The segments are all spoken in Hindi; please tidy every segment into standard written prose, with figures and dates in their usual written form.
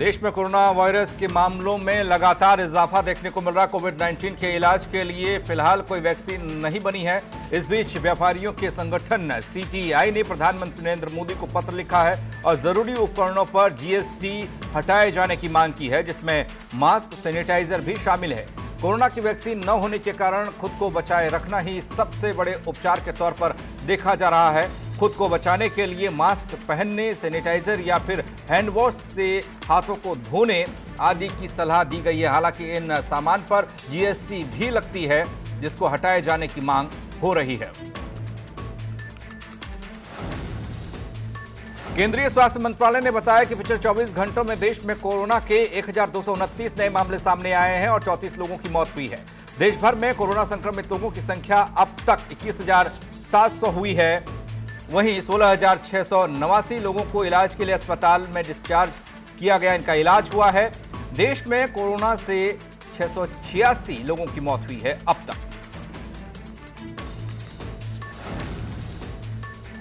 देश में कोरोना वायरस के मामलों में लगातार इजाफा देखने को मिल रहा। कोविड-19 के इलाज के लिए फिलहाल कोई वैक्सीन नहीं बनी है। इस बीच व्यापारियों के संगठन सीटीआई ने प्रधानमंत्री नरेंद्र मोदी को पत्र लिखा है और जरूरी उपकरणों पर जीएसटी हटाए जाने की मांग की है, जिसमें मास्क, सैनिटाइजर भी शामिल है। कोरोना की वैक्सीन न होने के कारण खुद को बचाए रखना ही सबसे बड़े उपचार के तौर पर देखा जा रहा है। खुद को बचाने के लिए मास्क पहनने, सैनिटाइजर या फिर हैंड वॉश से हाथों को धोने आदि की सलाह दी गई है। हालांकि इन सामान पर जीएसटी भी लगती है, जिसको हटाए जाने की मांग हो रही है। केंद्रीय स्वास्थ्य मंत्रालय ने बताया कि पिछले 24 घंटों में देश में कोरोना के 1229 नए मामले सामने आए हैं और 34 लोगों की मौत हुई है। देश भर में कोरोना संक्रमित लोगों की संख्या अब तक 21,700 हुई है। वहीं 16,689 लोगों को इलाज के लिए अस्पताल में डिस्चार्ज किया गया, इनका इलाज हुआ है। देश में कोरोना से 686 लोगों की मौत हुई है अब तक।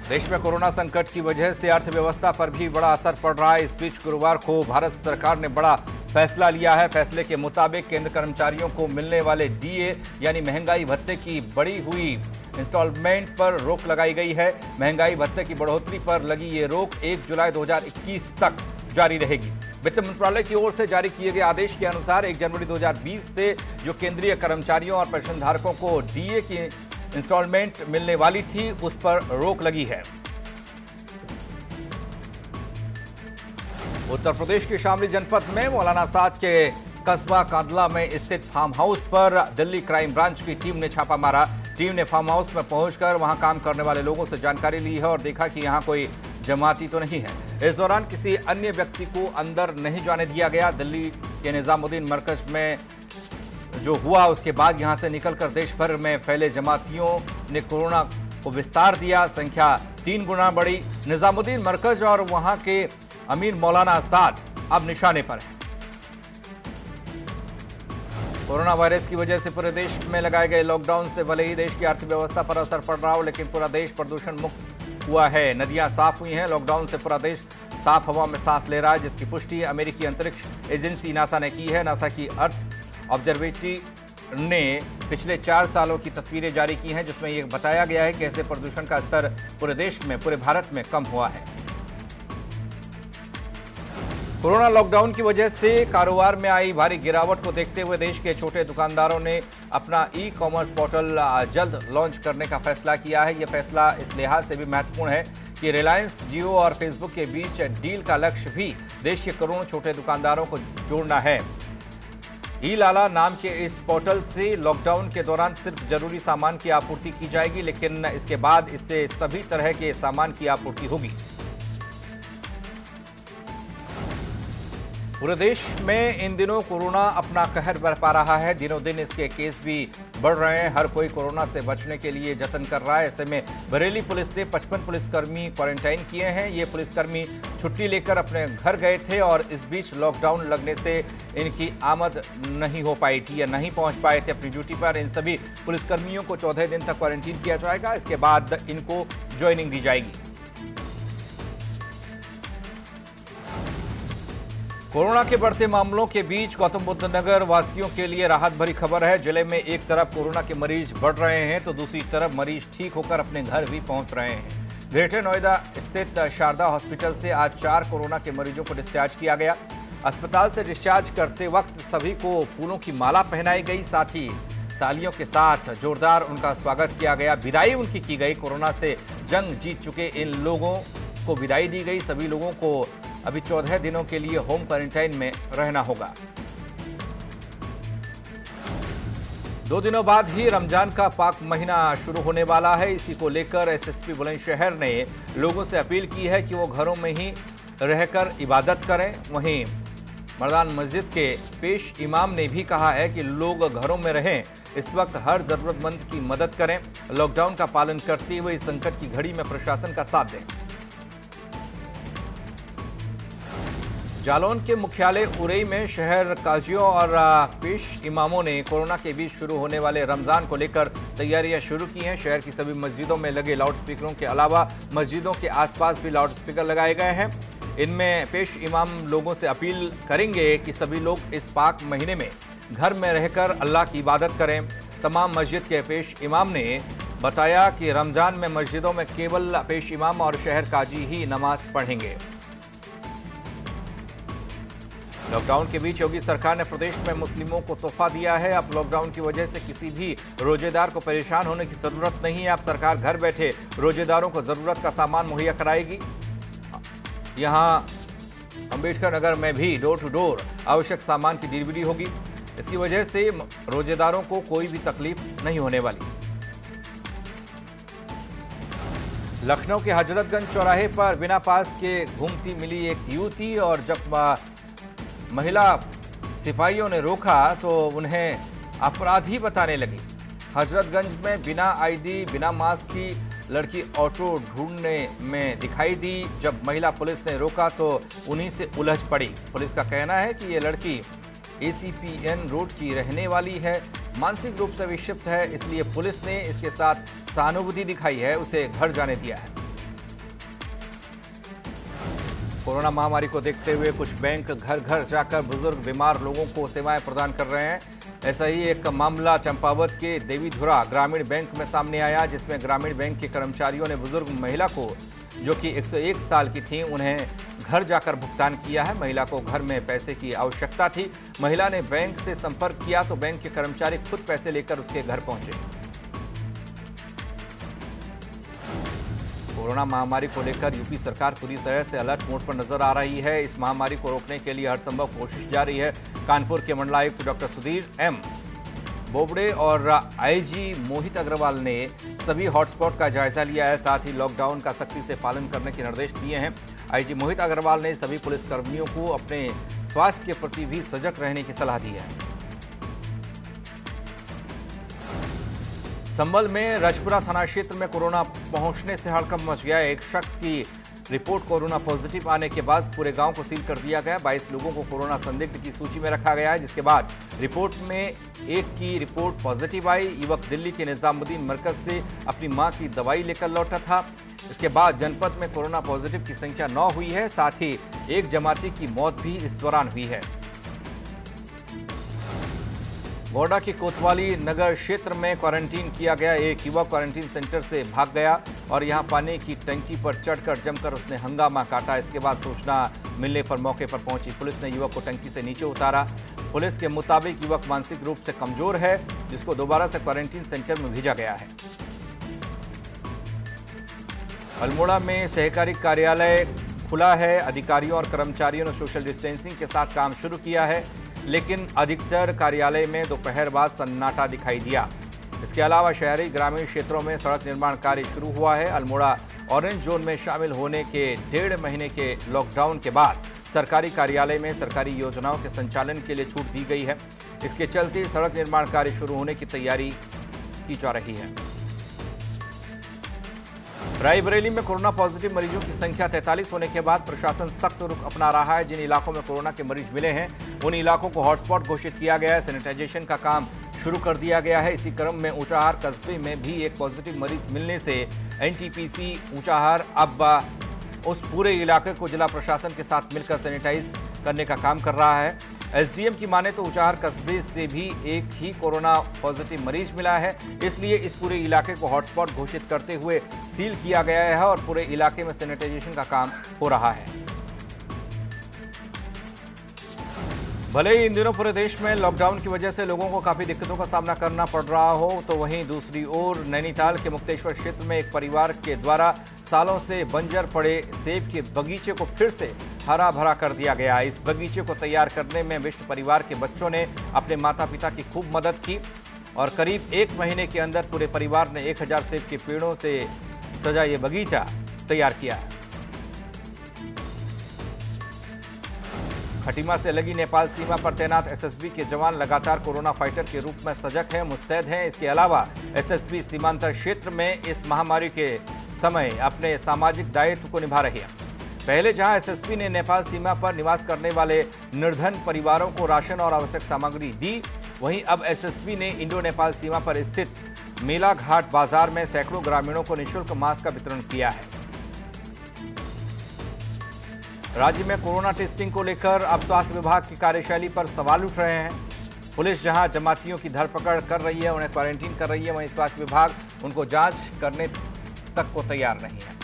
देश में कोरोना संकट की वजह से अर्थव्यवस्था पर भी बड़ा असर पड़ रहा है। इस बीच गुरुवार को भारत सरकार ने बड़ा फैसला लिया है। फैसले के मुताबिक केंद्र कर्मचारियों को मिलने वाले डीए यानी महंगाई भत्ते की बढ़ी हुई इंस्टॉलमेंट पर रोक लगाई गई है। महंगाई भत्ते की बढ़ोतरी पर लगी ये रोक 1 जुलाई 2021 तक जारी रहेगी। वित्त मंत्रालय की ओर से जारी किए गए आदेश के अनुसार 1 जनवरी 2020 से जो केंद्रीय कर्मचारियों और पेंशनधारकों को डीए की इंस्टॉलमेंट मिलने वाली थी, उस पर रोक लगी है। उत्तर प्रदेश के शामली जनपद में मौलाना साद के कस्बा कांदला में स्थित फार्म हाउस पर दिल्ली क्राइम ब्रांच की टीम ने छापा मारा। टीम ने फार्म हाउस में पहुंचकर वहां काम करने वाले लोगों से जानकारी ली है और देखा कि यहां कोई जमाती तो नहीं है। इस दौरान किसी अन्य व्यक्ति को अंदर नहीं जाने दिया गया। दिल्ली के निजामुद्दीन मरकज में जो हुआ, उसके बाद यहां से निकलकर देश भर में फैले जमातियों ने कोरोना को विस्तार दिया। संख्या 3 गुना बढ़ी। निजामुद्दीन मरकज और वहां के अमीर मौलाना साद अब निशाने पर है। कोरोना वायरस की वजह से पूरे देश में लगाए गए लॉकडाउन से भले ही देश की अर्थव्यवस्था पर असर पड़ रहा हो, लेकिन पूरा देश प्रदूषण मुक्त हुआ है। नदियां साफ हुई हैं। लॉकडाउन से पूरा देश साफ हवा में सांस ले रहा है, जिसकी पुष्टि अमेरिकी अंतरिक्ष एजेंसी नासा ने की है। नासा की अर्थ ऑब्जर्वेटरी ने पिछले 4 सालों की तस्वीरें जारी की हैं, जिसमें यह बताया गया है कि ऐसे प्रदूषण का स्तर पूरे देश में, पूरे भारत में कम हुआ है। कोरोना लॉकडाउन की वजह से कारोबार में आई भारी गिरावट को देखते हुए देश के छोटे दुकानदारों ने अपना ई-कॉमर्स पोर्टल जल्द लॉन्च करने का फैसला किया है। यह फैसला इस लिहाज से भी महत्वपूर्ण है कि रिलायंस, जियो और फेसबुक के बीच डील का लक्ष्य भी देश के करोड़ों छोटे दुकानदारों को जोड़ना है। ई लाला नाम के इस पोर्टल से लॉकडाउन के दौरान सिर्फ जरूरी सामान की आपूर्ति की जाएगी, लेकिन इसके बाद इससे सभी तरह के सामान की आपूर्ति होगी। पूरे देश में इन दिनों कोरोना अपना कहर बरपा रहा है। दिनों दिन इसके केस भी बढ़ रहे हैं। हर कोई कोरोना से बचने के लिए जतन कर रहा है। ऐसे में बरेली पुलिस ने 55 पुलिसकर्मी क्वारंटाइन किए हैं। ये पुलिसकर्मी छुट्टी लेकर अपने घर गए थे और इस बीच लॉकडाउन लगने से इनकी आमद नहीं हो पाई थी या नहीं पहुंच पाए थे अपनी ड्यूटी पर। इन सभी पुलिसकर्मियों को 14 दिन तक क्वारंटीन किया जाएगा। इसके बाद इनको ज्वाइनिंग दी जाएगी। कोरोना के बढ़ते मामलों के बीच गौतम बुद्ध नगर वासियों के लिए राहत भरी खबर है। जिले में एक तरफ कोरोना के मरीज बढ़ रहे हैं तो दूसरी तरफ मरीज ठीक होकर अपने घर भी पहुंच रहे हैं। ग्रेटर नोएडा स्थित शारदा हॉस्पिटल से आज 4 कोरोना के मरीजों को डिस्चार्ज किया गया। अस्पताल से डिस्चार्ज करते वक्त सभी को फूलों की माला पहनाई गई, साथ ही तालियों के साथ जोरदार उनका स्वागत किया गया। विदाई उनकी की गई। कोरोना से जंग जीत चुके इन लोगों को विदाई दी गई। सभी लोगों को अभी 14 दिनों के लिए होम क्वारंटाइन में रहना होगा। 2 दिनों बाद ही रमजान का पाक महीना शुरू होने वाला है। इसी को लेकर एसएसपी बुलंदशहर ने लोगों से अपील की है कि वो घरों में ही रहकर इबादत करें। वहीं मर्दान मस्जिद के पेश इमाम ने भी कहा है कि लोग घरों में रहें। इस वक्त हर जरूरतमंद की मदद करें। लॉकडाउन का पालन करते हुए इस संकट की घड़ी में प्रशासन का साथ दें। जालौन के मुख्यालय उरई में शहर काजियों और पेश इमामों ने कोरोना के बीच शुरू होने वाले रमजान को लेकर तैयारियां शुरू की हैं। शहर की सभी मस्जिदों में लगे लाउडस्पीकरों के अलावा मस्जिदों के आसपास भी लाउडस्पीकर लगाए गए हैं। इनमें पेश इमाम लोगों से अपील करेंगे कि सभी लोग इस पाक महीने में घर में रहकर अल्लाह की इबादत करें। तमाम मस्जिद के पेश इमाम ने बताया कि रमजान में मस्जिदों में केवल पेश इमाम और शहर काजी ही नमाज पढ़ेंगे। लॉकडाउन के बीच योगी सरकार ने प्रदेश में मुस्लिमों को तोहफा दिया है। अब लॉकडाउन की वजह से किसी भी रोजेदार को परेशान होने की जरूरत नहीं है। अब सरकार घर बैठे रोजेदारों को जरूरत का सामान मुहैया कराएगी। यहां अंबेडकर नगर में भी डोर टू डोर आवश्यक सामान की डिलीवरी होगी। इसकी वजह से रोजेदारों को कोई भी तकलीफ नहीं होने वाली। लखनऊ के हजरतगंज चौराहे पर बिना पास के घूमती मिली एक युवती, और जब महिला सिपाहियों ने रोका तो उन्हें अपराधी बताने लगी। हजरतगंज में बिना आईडी बिना मास्क की लड़की ऑटो ढूंढने में दिखाई दी। जब महिला पुलिस ने रोका तो उन्हीं से उलझ पड़ी। पुलिस का कहना है कि ये लड़की ACPN रोड की रहने वाली है, मानसिक रूप से विक्षिप्त है, इसलिए पुलिस ने इसके साथ सहानुभूति दिखाई है, उसे घर जाने दिया है। कोरोना महामारी को देखते हुए कुछ बैंक घर घर जाकर बुजुर्ग बीमार लोगों को सेवाएं प्रदान कर रहे हैं। ऐसा ही एक मामला चंपावत के देवीधुरा ग्रामीण बैंक में सामने आया, जिसमें ग्रामीण बैंक के कर्मचारियों ने बुजुर्ग महिला को, जो कि 101 साल की थी, उन्हें घर जाकर भुगतान किया है। महिला को घर में पैसे की आवश्यकता थी। महिला ने बैंक से संपर्क किया तो बैंक के कर्मचारी खुद पैसे लेकर उसके घर पहुंचे। कोरोना महामारी को लेकर यूपी सरकार पूरी तरह से अलर्ट मोड पर नजर आ रही है। इस महामारी को रोकने के लिए हर संभव कोशिश जारी है। कानपुर के मंडलायुक्त डॉक्टर सुधीर M. बोबड़े और IG मोहित अग्रवाल ने सभी हॉटस्पॉट का जायजा लिया है। साथ ही लॉकडाउन का सख्ती से पालन करने के निर्देश दिए हैं। IG मोहित अग्रवाल ने सभी पुलिसकर्मियों को अपने स्वास्थ्य के प्रति भी सजग रहने की सलाह दी है। संभल में रजपुरा थाना क्षेत्र में कोरोना पहुंचने से हड़कंप मच गया। एक शख्स की रिपोर्ट कोरोना पॉजिटिव आने के बाद पूरे गांव को सील कर दिया गया। 22 लोगों को कोरोना संदिग्ध की सूची में रखा गया है, जिसके बाद रिपोर्ट में एक की रिपोर्ट पॉजिटिव आई। युवक दिल्ली के निजामुद्दीन मरकज से अपनी मां की दवाई लेकर लौटा था। इसके बाद जनपद में कोरोना पॉजिटिव की संख्या 9 हुई है। साथ ही एक जमाती की मौत भी इस दौरान हुई है। गोड्डा के कोतवाली नगर क्षेत्र में क्वारंटीन किया गया एक युवक क्वारंटीन सेंटर से भाग गया और यहां पानी की टंकी पर चढ़कर जमकर उसने हंगामा काटा। इसके बाद सूचना मिलने पर मौके पर पहुंची पुलिस ने युवक को टंकी से नीचे उतारा। पुलिस के मुताबिक युवक मानसिक रूप से कमजोर है, जिसको दोबारा से क्वारंटीन सेंटर में भेजा गया है। अल्मोड़ा में सहकारी कार्यालय खुला है। अधिकारियों और कर्मचारियों ने सोशल डिस्टेंसिंग के साथ काम शुरू किया है, लेकिन अधिकतर कार्यालय में दोपहर बाद सन्नाटा दिखाई दिया। इसके अलावा शहरी ग्रामीण क्षेत्रों में सड़क निर्माण कार्य शुरू हुआ है। अल्मोड़ा ऑरेंज जोन में शामिल होने के 1.5 महीने के लॉकडाउन के बाद सरकारी कार्यालय में सरकारी योजनाओं के संचालन के लिए छूट दी गई है। इसके चलते सड़क निर्माण कार्य शुरू होने की तैयारी की जा रही है। रायबरेली में कोरोना पॉजिटिव मरीजों की संख्या 43 होने के बाद प्रशासन सख्त रुख अपना रहा है। जिन इलाकों में कोरोना के मरीज मिले हैं उन इलाकों को हॉटस्पॉट घोषित किया गया है। सैनिटाइजेशन का काम शुरू कर दिया गया है। इसी क्रम में ऊंचाहार कस्बे में भी एक पॉजिटिव मरीज मिलने से NTPC ऊंचाहार अब उस पूरे इलाके को जिला प्रशासन के साथ मिलकर सैनिटाइज करने का काम कर रहा है। SDM की माने तो ऊंचाहार कस्बे से भी एक ही कोरोना पॉजिटिव मरीज मिला है, इसलिए इस पूरे इलाके को हॉटस्पॉट घोषित करते हुए सील किया गया है और पूरे इलाके में सैनिटाइजेशन का काम हो रहा है। भले ही इन दिनों पूरे देश में लॉकडाउन की वजह से लोगों को काफी दिक्कतों का सामना करना पड़ रहा हो, तो वहीं दूसरी ओर नैनीताल के मुक्तेश्वर क्षेत्र में एक परिवार के द्वारा सालों से बंजर पड़े सेब के बगीचे को फिर से हरा भरा कर दिया गया। इस बगीचे को तैयार करने में मिश्र परिवार के बच्चों ने अपने माता पिता की खूब मदद की और करीब 1 महीने के अंदर पूरे परिवार ने 1000 सेब के पेड़ों से सजा ये बगीचा तैयार किया है। खटीमा से लगी नेपाल सीमा पर तैनात SSB के जवान लगातार कोरोना फाइटर के रूप में सजग हैं, मुस्तैद हैं। इसके अलावा SSB सीमांतर क्षेत्र में इस महामारी के समय अपने सामाजिक दायित्व को निभा रही है। पहले जहां SSB ने नेपाल सीमा पर निवास करने वाले निर्धन परिवारों को राशन और आवश्यक सामग्री दी, वहीं अब SSB ने इंडो नेपाल सीमा पर स्थित मेला घाट बाजार में सैकड़ों ग्रामीणों को निःशुल्क मास्क का वितरण किया है। राज्य में कोरोना टेस्टिंग को लेकर अब स्वास्थ्य विभाग की कार्यशैली पर सवाल उठ रहे हैं। पुलिस जहां जमातियों की धरपकड़ कर रही है, उन्हें क्वारंटीन कर रही है, वहीं स्वास्थ्य विभाग उनको जांच करने तक को तैयार नहीं है।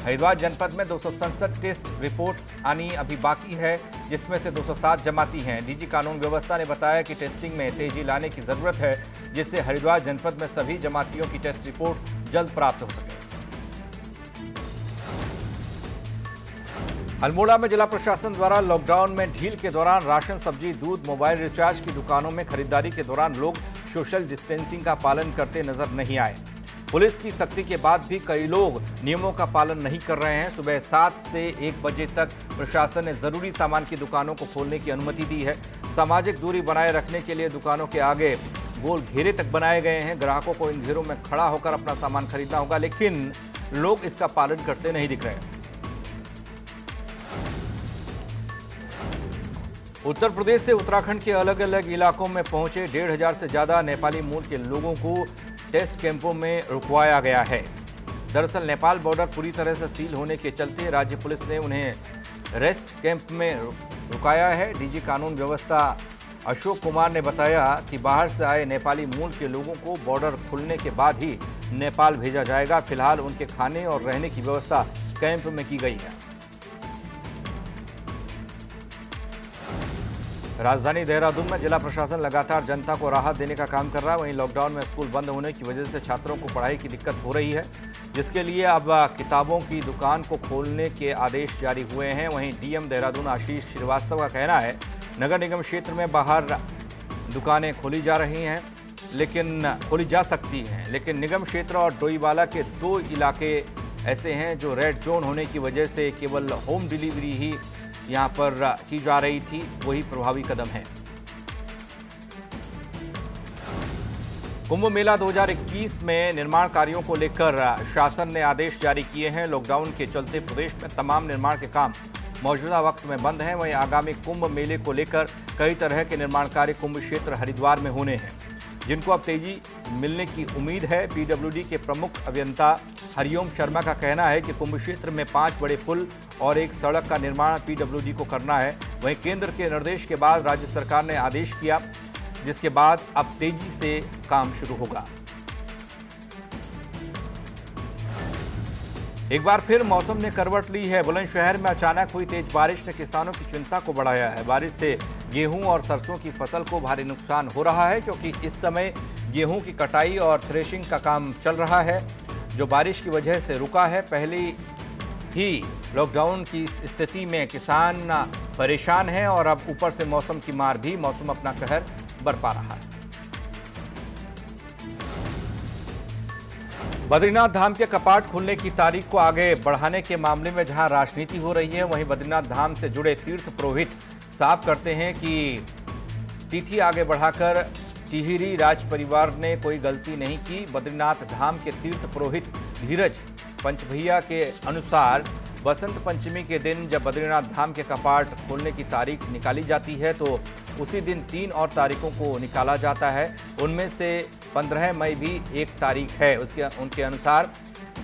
हरिद्वार जनपद में 267 टेस्ट रिपोर्ट आनी अभी बाकी है, जिसमें से 207 जमाती हैं। डीजी कानून व्यवस्था ने बताया कि टेस्टिंग में तेजी लाने की जरूरत है, जिससे हरिद्वार जनपद में सभी जमातियों की टेस्ट रिपोर्ट जल्द प्राप्त हो सके। अल्मोड़ा में जिला प्रशासन द्वारा लॉकडाउन में ढील के दौरान राशन, सब्जी, दूध, मोबाइल रिचार्ज की दुकानों में खरीदारी के दौरान लोग सोशल डिस्टेंसिंग का पालन करते नजर नहीं आए। पुलिस की सख्ती के बाद भी कई लोग नियमों का पालन नहीं कर रहे हैं। सुबह 7 से 1 बजे तक प्रशासन ने जरूरी सामान की दुकानों को खोलने की अनुमति दी है। सामाजिक दूरी बनाए रखने के लिए दुकानों के आगे गोल घेरे तक बनाए गए हैं। ग्राहकों को इन घेरों में खड़ा होकर अपना सामान खरीदना होगा, लेकिन लोग इसका पालन करते नहीं दिख रहे। उत्तर प्रदेश से उत्तराखंड के अलग अलग इलाकों में पहुंचे 1,500 से ज्यादा नेपाली मूल के लोगों को टेस्ट कैंपों में रुकवाया गया है। दरअसल नेपाल बॉर्डर पूरी तरह से सील होने के चलते राज्य पुलिस ने उन्हें रेस्ट कैंप में रुकाया है। डीजी कानून व्यवस्था अशोक कुमार ने बताया कि बाहर से आए नेपाली मूल के लोगों को बॉर्डर खुलने के बाद ही नेपाल भेजा जाएगा। फिलहाल उनके खाने और रहने की व्यवस्था कैंप में की गई है। राजधानी देहरादून में जिला प्रशासन लगातार जनता को राहत देने का काम कर रहा है। वहीं लॉकडाउन में स्कूल बंद होने की वजह से छात्रों को पढ़ाई की दिक्कत हो रही है, जिसके लिए अब किताबों की दुकान को खोलने के आदेश जारी हुए हैं। वहीं डीएम देहरादून आशीष श्रीवास्तव का कहना है नगर निगम क्षेत्र में बाहर दुकानें खोली जा सकती हैं, लेकिन निगम क्षेत्र और डोईवाला के 2 इलाके ऐसे हैं जो रेड जोन होने की वजह से केवल होम डिलीवरी ही यहां पर की जा रही थी, वही प्रभावी कदम है। कुंभ मेला 2021 में निर्माण कार्यों को लेकर शासन ने आदेश जारी किए हैं। लॉकडाउन के चलते प्रदेश में तमाम निर्माण के काम मौजूदा वक्त में बंद हैं। वहीं आगामी कुंभ मेले को लेकर कई तरह के निर्माण कार्य कुंभ क्षेत्र हरिद्वार में होने हैं, जिनको अब तेजी मिलने की उम्मीद है। पीडब्ल्यूडी के प्रमुख अभियंता हरिओम शर्मा का कहना है कि कुंभ क्षेत्र में 5 बड़े पुल और एक सड़क का निर्माण पीडब्ल्यूडी को करना है। वहीं केंद्र के निर्देश के बाद राज्य सरकार ने आदेश किया, जिसके बाद अब तेजी से काम शुरू होगा। एक बार फिर मौसम ने करवट ली है। बुलंदशहर में अचानक हुई तेज बारिश ने किसानों की चिंता को बढ़ाया है। बारिश से गेहूं और सरसों की फसल को भारी नुकसान हो रहा है, क्योंकि इस समय गेहूं की कटाई और थ्रेशिंग का काम चल रहा है, जो बारिश की वजह से रुका है। पहले ही लॉकडाउन की स्थिति में किसान परेशान हैं और अब ऊपर से मौसम की मार भी मौसम अपना कहर बरपा रहा है। बद्रीनाथ धाम के कपाट खुलने की तारीख को आगे बढ़ाने के मामले में जहां राजनीति हो रही है, वहीं बद्रीनाथ धाम से जुड़े तीर्थ पुरोहित साफ करते हैं कि तिथि आगे बढ़ाकर टिहरी राज परिवार ने कोई गलती नहीं की। बद्रीनाथ धाम के तीर्थ पुरोहित धीरज पंचभैया के अनुसार बसंत पंचमी के दिन जब बद्रीनाथ धाम के कपाट खोलने की तारीख निकाली जाती है, तो उसी दिन 3 और तारीखों को निकाला जाता है। उनमें से 15 मई भी एक तारीख है। उनके अनुसार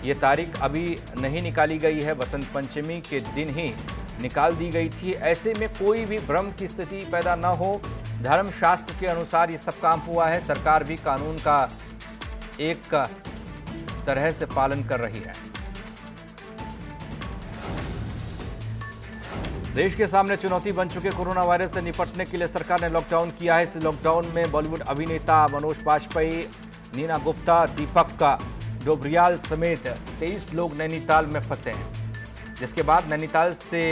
ये तारीख अभी नहीं निकाली गई है, बसंत पंचमी के दिन ही निकाल दी गई थी। ऐसे में कोई भी भ्रम की स्थिति पैदा न हो, धर्मशास्त्र के अनुसार ये सब काम हुआ है। सरकार भी कानून का एक तरह से पालन कर रही है। देश के सामने चुनौती बन चुके कोरोना वायरस से निपटने के लिए सरकार ने लॉकडाउन किया है। इस लॉकडाउन में बॉलीवुड अभिनेता मनोज बाजपेयी, नीना गुप्ता, दीपक डोबरियाल समेत 23 लोग नैनीताल में फंसे हैं, जिसके बाद नैनीताल से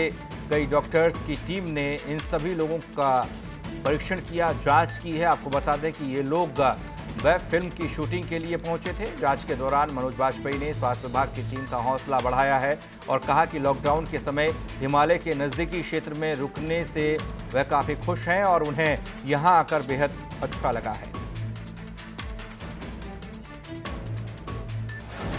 कई डॉक्टर्स की टीम ने इन सभी लोगों का परीक्षण किया, जांच की है। आपको बता दें कि ये लोग वेब फिल्म की शूटिंग के लिए पहुंचे थे। जांच के दौरान मनोज बाजपेयी ने स्वास्थ्य विभाग की टीम का हौसला बढ़ाया है और कहा कि लॉकडाउन के समय हिमालय के नज़दीकी क्षेत्र में रुकने से वह काफ़ी खुश हैं और उन्हें यहां आकर बेहद अच्छा लगा है।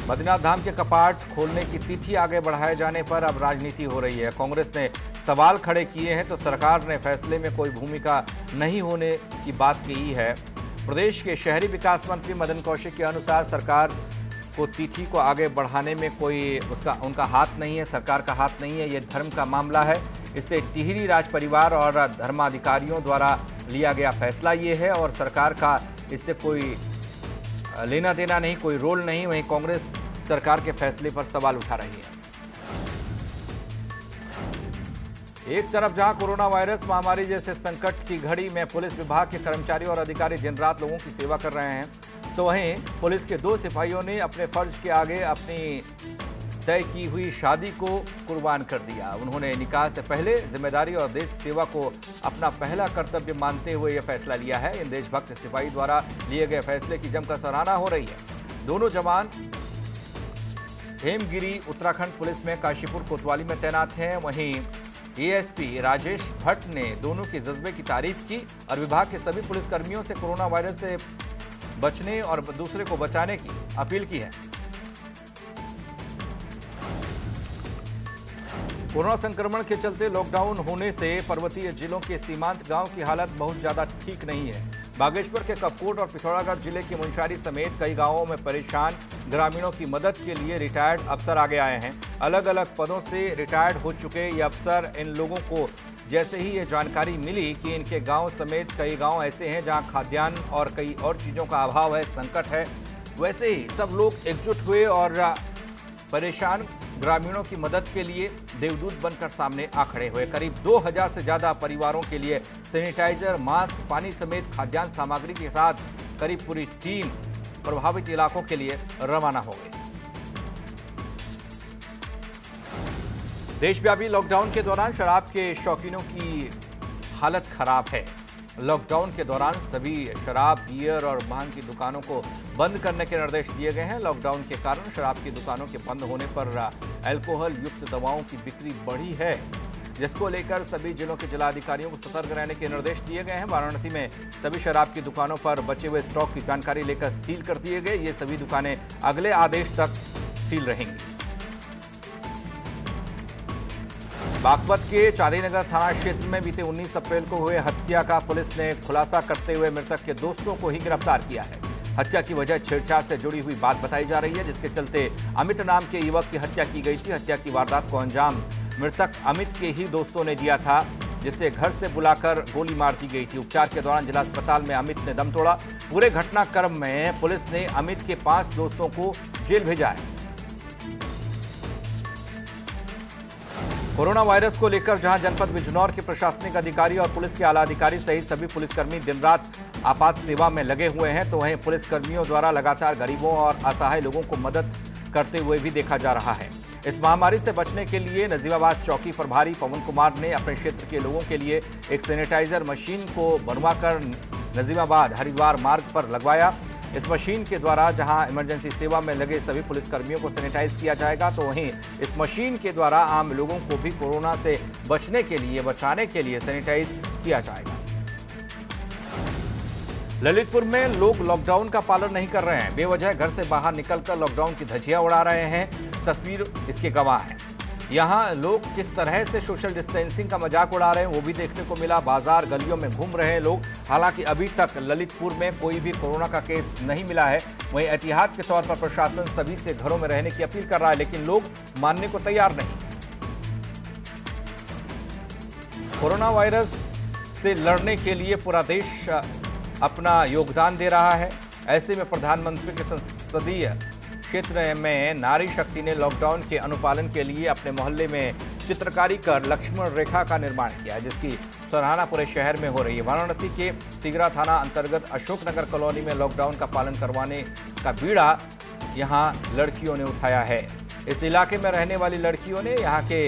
बद्रीनाथ धाम के कपाट खोलने की तिथि आगे बढ़ाए जाने पर अब राजनीति हो रही है। कांग्रेस ने सवाल खड़े किए हैं तो सरकार ने फैसले में कोई भूमिका नहीं होने की बात कही है। प्रदेश के शहरी विकास मंत्री मदन कौशिक के अनुसार सरकार को तिथि को आगे बढ़ाने में कोई उनका हाथ नहीं है, सरकार का हाथ नहीं है, ये धर्म का मामला है। इससे टिहरी राज परिवार और धर्माधिकारियों द्वारा लिया गया फैसला ये है और सरकार का इससे कोई लेना देना नहीं, कोई रोल नहीं। वहीं कांग्रेस सरकार के फैसले पर सवाल उठा रही है। एक तरफ जहां कोरोना वायरस महामारी जैसे संकट की घड़ी में पुलिस विभाग के कर्मचारी और अधिकारी दिन रात लोगों की सेवा कर रहे हैं, तो वहीं पुलिस के 2 सिपाहियों ने अपने फर्ज के आगे अपनी तय की हुई शादी को कुर्बान कर दिया। उन्होंने निकाह से पहले जिम्मेदारी और देश सेवा को अपना पहला कर्तव्य मानते हुए यह फैसला लिया है। इन देशभक्त सिपाही द्वारा लिए गए फैसले की जमकर सराहना हो रही है। दोनों जवान हेमगिरी उत्तराखंड पुलिस में काशीपुर कोतवाली में तैनात हैं। वहीं एएसपी राजेश भट्ट ने दोनों के जज्बे की तारीफ की और विभाग के सभी पुलिसकर्मियों से कोरोना वायरस से बचने और दूसरे को बचाने की अपील की है। कोरोना संक्रमण के चलते लॉकडाउन होने से पर्वतीय जिलों के सीमांत गांव की हालत बहुत ज्यादा ठीक नहीं है। बागेश्वर के कपकोट और पिथौरागढ़ जिले के मुंशारी समेत कई गांवों में परेशान ग्रामीणों की मदद के लिए रिटायर्ड अफसर आगे आए हैं। अलग अलग पदों से रिटायर्ड हो चुके ये अफसर इन लोगों को जैसे ही ये जानकारी मिली कि इनके गांव समेत कई गांव ऐसे हैं जहां खाद्यान्न और कई और चीज़ों का अभाव है, संकट है, वैसे ही सब लोग एकजुट हुए और परेशान ग्रामीणों की मदद के लिए देवदूत बनकर सामने आ खड़े हुए। करीब 2000 से ज़्यादा परिवारों के लिए सैनिटाइजर, मास्क, पानी समेत खाद्यान्न सामग्री के साथ करीब पूरी टीम प्रभावित इलाकों के लिए रवाना हो गई। देशव्यापी लॉकडाउन के दौरान शराब के शौकीनों की हालत खराब है। लॉकडाउन के दौरान सभी शराब, बियर और भांग की दुकानों को बंद करने के निर्देश दिए गए हैं। लॉकडाउन के कारण शराब की दुकानों के बंद होने पर अल्कोहल युक्त दवाओं की बिक्री बढ़ी है, जिसको लेकर सभी जिलों के जिलाधिकारियों को सतर्क रहने के निर्देश दिए गए हैं। वाराणसी में सभी शराब की दुकानों पर बचे हुए स्टॉक की जानकारी लेकर सील कर दिए गए। ये सभी दुकानें अगले आदेश तक सील रहेंगी। बागपत के चांदीनगर थाना क्षेत्र में बीते 19 अप्रैल को हुए हत्या का पुलिस ने खुलासा करते हुए मृतक के दोस्तों को ही गिरफ्तार किया है। हत्या की वजह छेड़छाड़ से जुड़ी हुई बात बताई जा रही है, जिसके चलते अमित नाम के युवक की हत्या की गई थी। हत्या की वारदात को अंजाम मृतक अमित के ही दोस्तों ने दिया था, जिसे घर से बुलाकर गोली मार दी गई थी। उपचार के दौरान जिला अस्पताल में अमित ने दम तोड़ा। पूरे घटनाक्रम में पुलिस ने अमित के 5 दोस्तों को जेल भेजा है। कोरोना वायरस को लेकर जहां जनपद बिजनौर के प्रशासनिक अधिकारी और पुलिस के आला अधिकारी सहित सभी पुलिसकर्मी दिन रात आपात सेवा में लगे हुए हैं, तो वहीं पुलिसकर्मियों द्वारा लगातार गरीबों और असहाय लोगों को मदद करते हुए भी देखा जा रहा है। इस महामारी से बचने के लिए नजीबाबाद चौकी प्रभारी पवन कुमार ने अपने क्षेत्र के लोगों के लिए एक सैनिटाइजर मशीन को बनवाकर नजीबाबाद हरिद्वार मार्ग पर लगवाया। इस मशीन के द्वारा जहां इमरजेंसी सेवा में लगे सभी पुलिसकर्मियों को सैनिटाइज किया जाएगा, तो वहीं इस मशीन के द्वारा आम लोगों को भी कोरोना से बचाने के लिए सैनिटाइज किया जाएगा। ललितपुर में लोग लॉकडाउन का पालन नहीं कर रहे हैं, बेवजह घर से बाहर निकलकर लॉकडाउन की धज्जियां उड़ा रहे हैं। तस्वीर इसके गवाह हैं। यहाँ लोग किस तरह से सोशल डिस्टेंसिंग का मजाक उड़ा रहे हैं वो भी देखने को मिला। बाजार गलियों में घूम रहे हैं लोग। हालांकि अभी तक ललितपुर में कोई भी कोरोना का केस नहीं मिला है। वहीं एहतियात के तौर पर प्रशासन सभी से घरों में रहने की अपील कर रहा है, लेकिन लोग मानने को तैयार नहीं। कोरोना वायरस से लड़ने के लिए पूरा देश अपना योगदान दे रहा है। ऐसे में प्रधानमंत्री के संसदीय क्षेत्र में नारी शक्ति ने लॉकडाउन के अनुपालन के लिए अपने मोहल्ले में चित्रकारी कर लक्ष्मण रेखा का निर्माण किया, जिसकी सराहना पूरे शहर में हो रही है। वाराणसी के सिगरा थाना अंतर्गत अशोकनगर कॉलोनी में लॉकडाउन का पालन करवाने का बीड़ा यहां लड़कियों ने उठाया है। इस इलाके में रहने वाली लड़कियों ने यहां के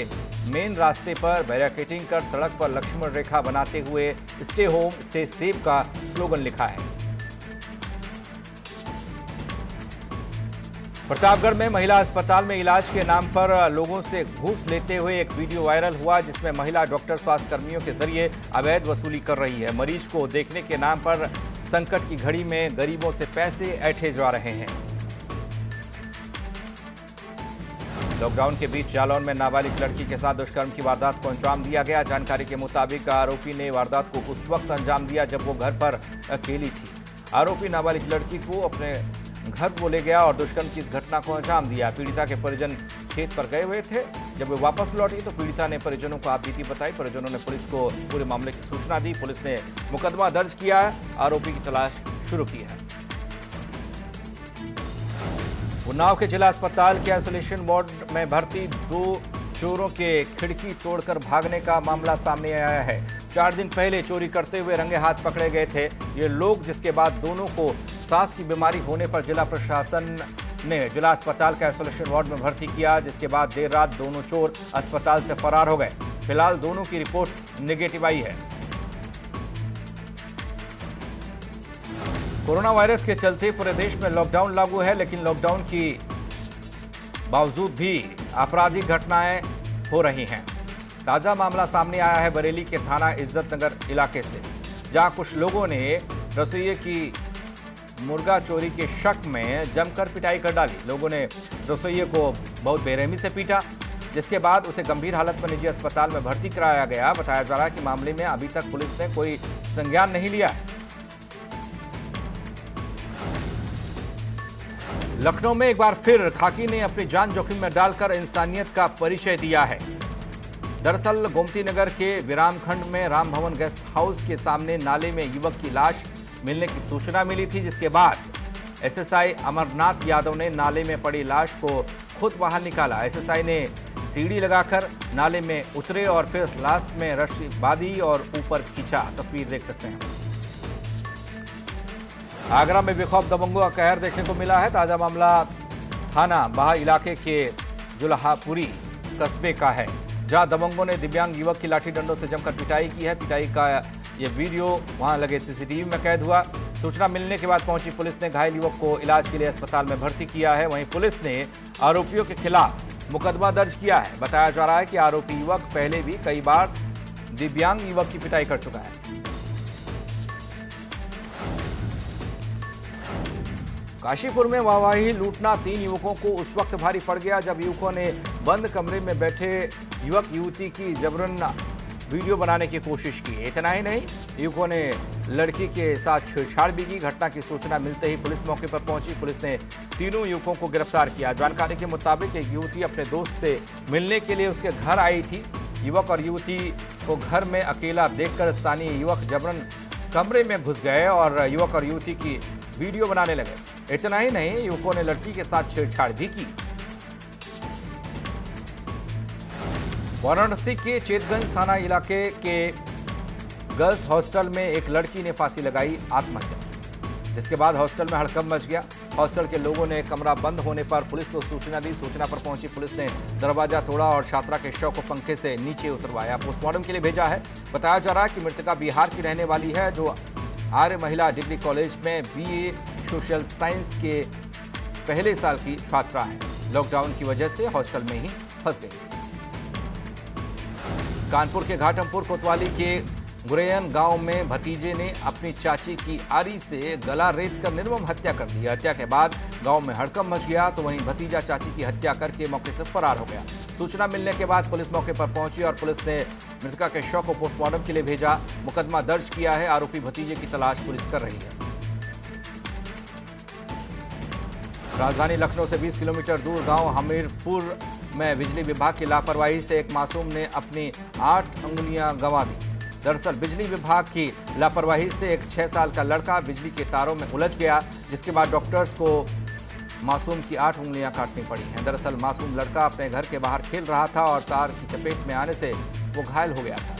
मेन रास्ते पर बैरिकेडिंग कर सड़क पर लक्ष्मण रेखा बनाते हुए स्टे होम स्टे सेफ का स्लोगन लिखा है। प्रतापगढ़ में महिला अस्पताल में इलाज के नाम पर लोगों से घूस लेते हुए एक वीडियो वायरल हुआ, जिसमें महिला डॉक्टर स्वास्थ्य कर्मियों के जरिए अवैध वसूली कर रही है। मरीज को देखने के नाम पर संकट की घड़ी में गरीबों से पैसे ऐंठे जा रहे हैं। लॉकडाउन के बीच जालौन में नाबालिग लड़की के साथ दुष्कर्म की वारदात को अंजाम दिया गया। जानकारी के मुताबिक आरोपी ने वारदात को उस वक्त अंजाम दिया जब वो घर पर अकेली थी। आरोपी नाबालिग लड़की को अपने घर को ले गया और दुष्कर्म की इस घटना को अंजाम दिया। पीड़िता के परिजन खेत पर गए हुए थे। जब वे वापस लौटी तो पीड़िता ने परिजनों को आपबीती बताई। परिजनों ने पुलिस को पूरे मामले की सूचना दी। पुलिस ने मुकदमा दर्ज किया है, आरोपी की तलाश शुरू की है। उन्नाव के जिला अस्पताल के आइसोलेशन वार्ड में भर्ती 2 चोरों के खिड़की तोड़कर भागने का मामला सामने आया है। 4 दिन पहले चोरी करते हुए रंगे हाथ पकड़े गए थे ये लोग, जिसके बाद दोनों को सांस की बीमारी होने पर जिला प्रशासन ने जिला अस्पताल के आइसोलेशन वार्ड में भर्ती किया, जिसके बाद देर रात दोनों चोर अस्पताल से फरार हो गए। फिलहाल दोनों की रिपोर्ट नेगेटिव आई है। कोरोना वायरस के चलते पूरे देश में लॉकडाउन लागू है, लेकिन लॉकडाउन की बावजूद भी आपराधिक घटनाएं हो रही हैं। ताजा मामला सामने आया है बरेली के थाना इज्जत नगर इलाके से, जहां कुछ लोगों ने रसोइये की मुर्गा चोरी के शक में जमकर पिटाई कर डाली। लोगों ने रसोइये को बहुत बेरहमी से पीटा, जिसके बाद उसे गंभीर हालत में निजी अस्पताल में भर्ती कराया गया। बताया जा रहा है कि मामले में अभी तक पुलिस ने कोई संज्ञान नहीं लिया है। लखनऊ में एक बार फिर खाकी ने अपनी जान जोखिम में डालकर इंसानियत का परिचय दिया है। दरअसल गोमती नगर के विरामखंड में राम भवन गेस्ट हाउस के सामने नाले में युवक की लाश मिलने की सूचना मिली थी, जिसके बाद एसएसआई अमरनाथ यादव ने नाले में पड़ी लाश को खुद बाहर निकाला। एसएसआई ने सीढ़ी लगाकर नाले में उतरे और फिर लाश में रस्सी बांधी और ऊपर खींचा। तस्वीर देख सकते हैं। आगरा में बेखौफ दबंगों का कहर देखने को मिला है। ताजा मामला थाना बाहा इलाके के जुल्हापुरी कस्बे का है, जहां दबंगों ने दिव्यांग युवक की लाठी डंडों से जमकर पिटाई की है। पिटाई का ये वीडियो वहां लगे सीसीटीवी में कैद हुआ। सूचना मिलने के बाद पहुंची पुलिस ने घायल युवक को इलाज के लिए अस्पताल में भर्ती किया है। वहीं पुलिस ने आरोपियों के खिलाफ मुकदमा दर्ज किया है। बताया जा रहा है कि आरोपी युवक पहले भी कई बार दिव्यांग युवक की पिटाई कर चुका है। काशीपुर में वाहवाही लूटना 3 युवकों को उस वक्त भारी पड़ गया जब युवकों ने बंद कमरे में बैठे युवक युवती की जबरन वीडियो बनाने की कोशिश की। इतना ही नहीं, युवकों ने लड़की के साथ छेड़छाड़ भी की। घटना की सूचना मिलते ही पुलिस मौके पर पहुंची। पुलिस ने तीनों युवकों को गिरफ्तार किया। जानकारी के मुताबिक एक युवती अपने दोस्त से मिलने के लिए उसके घर आई थी। युवक और युवती को घर में अकेला देखकर स्थानीय युवक जबरन कमरे में घुस गए और युवक और युवती की वीडियो बनाने लगे। इतना ही नहीं, युवकों ने लड़की के साथ छेड़छाड़ भी की। वाराणसी के चेतगंज थाना इलाके के गर्ल्स हॉस्टल में एक लड़की ने फांसी लगाई आत्महत्या, जिसके बाद हॉस्टल में हड़कंप मच गया। हॉस्टल के लोगों ने कमरा बंद होने पर पुलिस को सूचना दी। सूचना पर पहुंची पुलिस ने दरवाजा तोड़ा और छात्रा के शव को पंखे से नीचे उतरवाया, पोस्टमार्टम के लिए भेजा है। बताया जा रहा है कि मृतका बिहार की रहने वाली है, जो आर्य महिला डिग्री कॉलेज में बीए सोशल साइंस के पहले साल की छात्रा है। लॉकडाउन की वजह से हॉस्टल में ही फंस गई। कानपुर के घाटमपुर कोतवाली के गुरेयन गांव में भतीजे ने अपनी चाची की आरी से गला रेतकर निर्मम हत्या कर दी। हत्या के बाद गांव में हड़कंप मच गया, तो वहीं भतीजा चाची की हत्या करके मौके से फरार हो गया। सूचना मिलने के बाद पुलिस मौके पर पहुंची और पुलिस ने मृतका के शव को पोस्टमार्टम के लिए भेजा। मुकदमा दर्ज किया है। आरोपी भतीजे की तलाश पुलिस कर रही है। राजधानी लखनऊ से 20 किलोमीटर दूर गांव हमीरपुर में बिजली विभाग की लापरवाही से एक मासूम ने अपनी 8 उंगलियां गंवा दी। दरअसल बिजली विभाग की लापरवाही से एक 6 साल का लड़का बिजली के तारों में उलझ गया, जिसके बाद डॉक्टर्स को मासूम की 8 उंगलियां काटनी पड़ी हैं। दरअसल मासूम लड़का अपने घर के बाहर खेल रहा था और तार की चपेट में आने से वो घायल हो गया था।